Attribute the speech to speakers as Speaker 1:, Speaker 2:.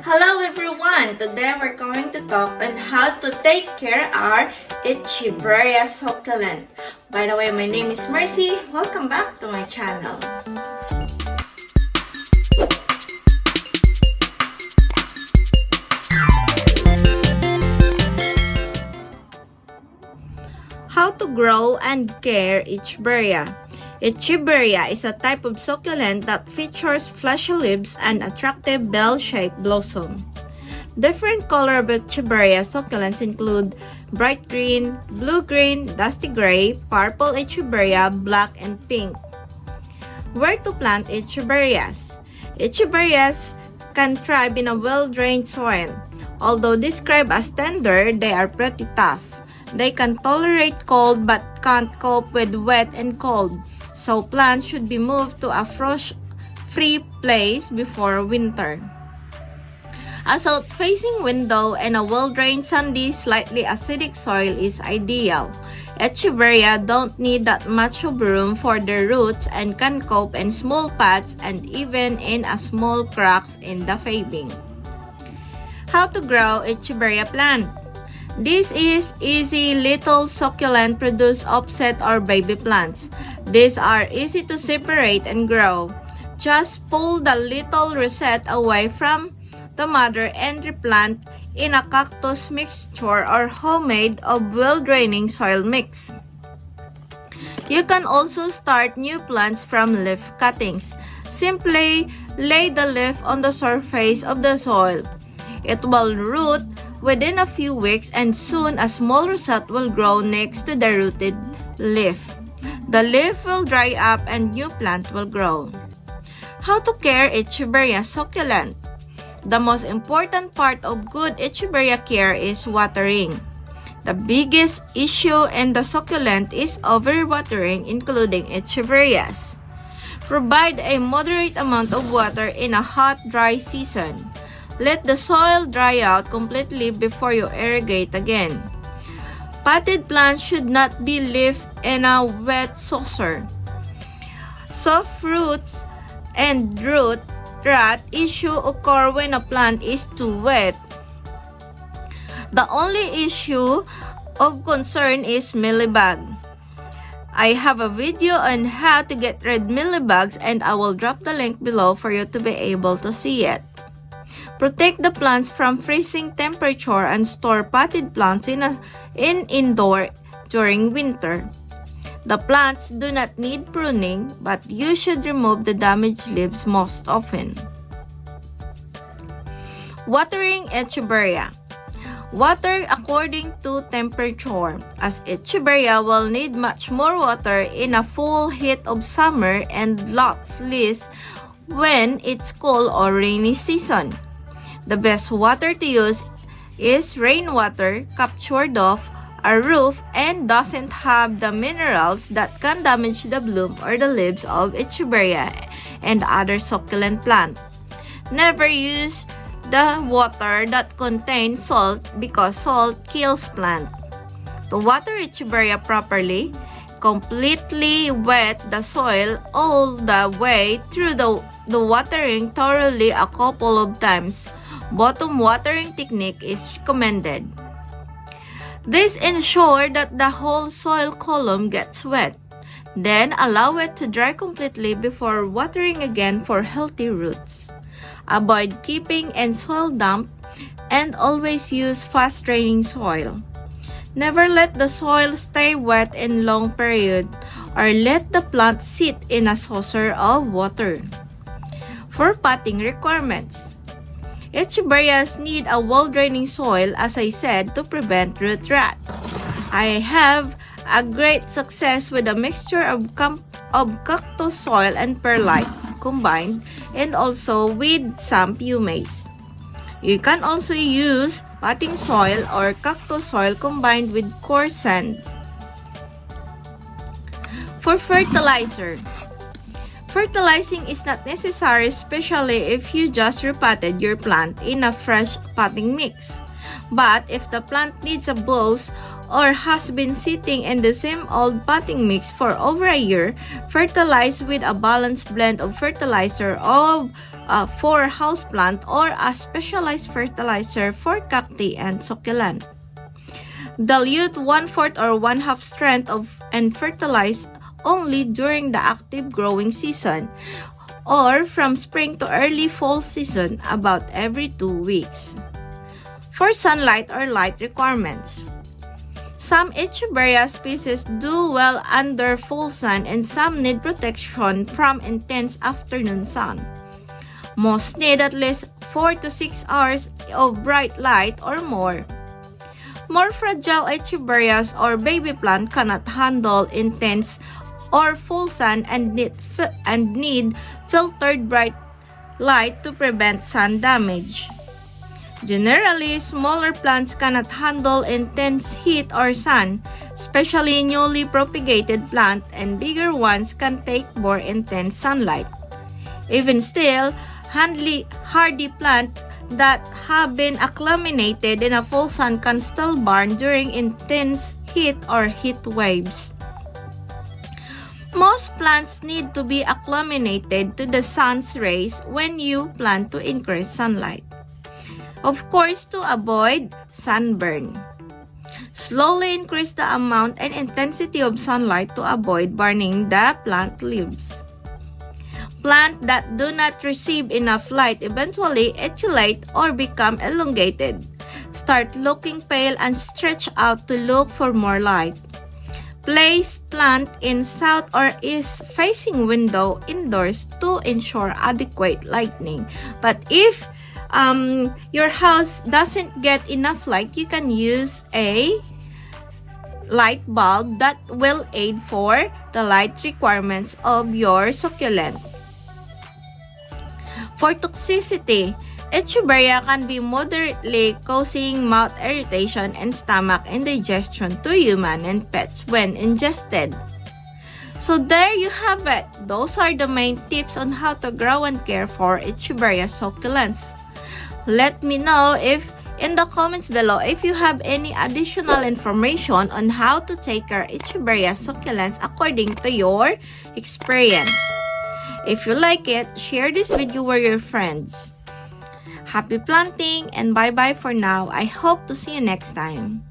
Speaker 1: Hello everyone! Today we're going to talk on how to take care our Echeveria Succulent. By the way, my name is Mer Cy. Welcome back to my channel. How to grow and care Echeveria. Echeveria is a type of succulent that features fleshy leaves and attractive bell-shaped blossom. Different color of Echeveria succulents include bright green, blue-green, dusty gray, purple Echeveria, black, and pink. Where to plant Echeverias? Echeverias can thrive in a well-drained soil. Although described as tender, they are pretty tough. They can tolerate cold but can't cope with wet and cold, so plants should be moved to a frost-free place before winter. A south-facing window and a well-drained, sandy, slightly acidic soil is ideal. Echeveria don't need that much of room for their roots and can cope in small pots and even in a small cracks in the paving. How to grow Echeveria plant? This is easy little succulent produce offset or baby plants. These are easy to separate and grow. Just pull the little rosette away from the mother and replant in a cactus mixture or homemade or well-draining soil mix. You can also start new plants from leaf cuttings. Simply lay the leaf on the surface of the soil. It will root within a few weeks and soon a small rosette will grow next to the rooted leaf. The leaf will dry up and new plant will grow. How to care Echeveria succulent? The most important part of good Echeveria care is watering. The biggest issue in the succulent is overwatering, including Echeverias. Provide a moderate amount of water in a hot, dry season. Let the soil dry out completely before you irrigate again. Potted plants should not be left in a wet saucer. Soft roots and root rot issue occur when a plant is too wet. The only issue of concern is mealybug. I have a video on how to get rid mealybugs and I will drop the link below for you to be able to see it. Protect the plants from freezing temperature and store potted plants in indoor during winter. The plants do not need pruning, but you should remove the damaged leaves most often. Watering Echeveria. Water according to temperature, as Echeveria will need much more water in a full heat of summer and lots less when it's cool or rainy season. The best water to use is rainwater captured off a roof and doesn't have the minerals that can damage the bloom or the leaves of Echeveria and other succulent plants. Never use the water that contains salt because salt kills plants. To water Echeveria properly, completely wet the soil all the way through the watering thoroughly a couple of times. Bottom watering technique is recommended. This ensures that the whole soil column gets wet. Then allow it to dry completely before watering again for healthy roots. Avoid keeping in soil damp and always use fast draining soil. Never let the soil stay wet in long period or let the plant sit in a saucer of water. For potting requirements, Echeverias need a well-draining soil, as I said, to prevent root rot. I have a great success with a mixture of cactus soil and perlite combined and also with some pumice. You can also use potting soil or cactus soil combined with coarse sand. For fertilizer. Fertilizing is not necessary, especially if you just repotted your plant in a fresh potting mix. But if the plant needs a boost or has been sitting in the same old potting mix for over a year, fertilize with a balanced blend of fertilizer for houseplant or a specialized fertilizer for cacti and succulent. Dilute 1/4 or 1/2 strength and fertilize only during the active growing season or from spring to early fall season about every 2 weeks. For sunlight or light requirements, some Echeveria species do well under full sun and some need protection from intense afternoon sun. Most need at least 4 to 6 hours of bright light or more. More fragile Echeverias or baby plant cannot handle intense or full sun and need filtered bright light to prevent sun damage. Generally, smaller plants cannot handle intense heat or sun, especially newly propagated plants, and bigger ones can take more intense sunlight. Even still, hardy plants that have been acclimated in a full sun can still burn during intense heat or heat waves. Most plants need to be acclimated to the sun's rays when you plan to increase sunlight. Of course, to avoid sunburn. Slowly increase the amount and intensity of sunlight to avoid burning the plant leaves. Plants that do not receive enough light eventually etiolate or become elongated, start looking pale and stretch out to look for more light. Place plant in south or east facing window indoors to ensure adequate lighting. But if your house doesn't get enough light, you can use a light bulb that will aid for the light requirements of your succulent. For toxicity, Echeveria can be moderately causing mouth irritation and stomach indigestion to human and pets when ingested. So there you have it. Those are the main tips on how to grow and care for Echeveria succulents. Let me know in the comments below if you have any additional information on how to take care of Echeveria succulents according to your experience. If you like it, share this video with your friends. Happy planting and bye-bye for now. I hope to see you next time.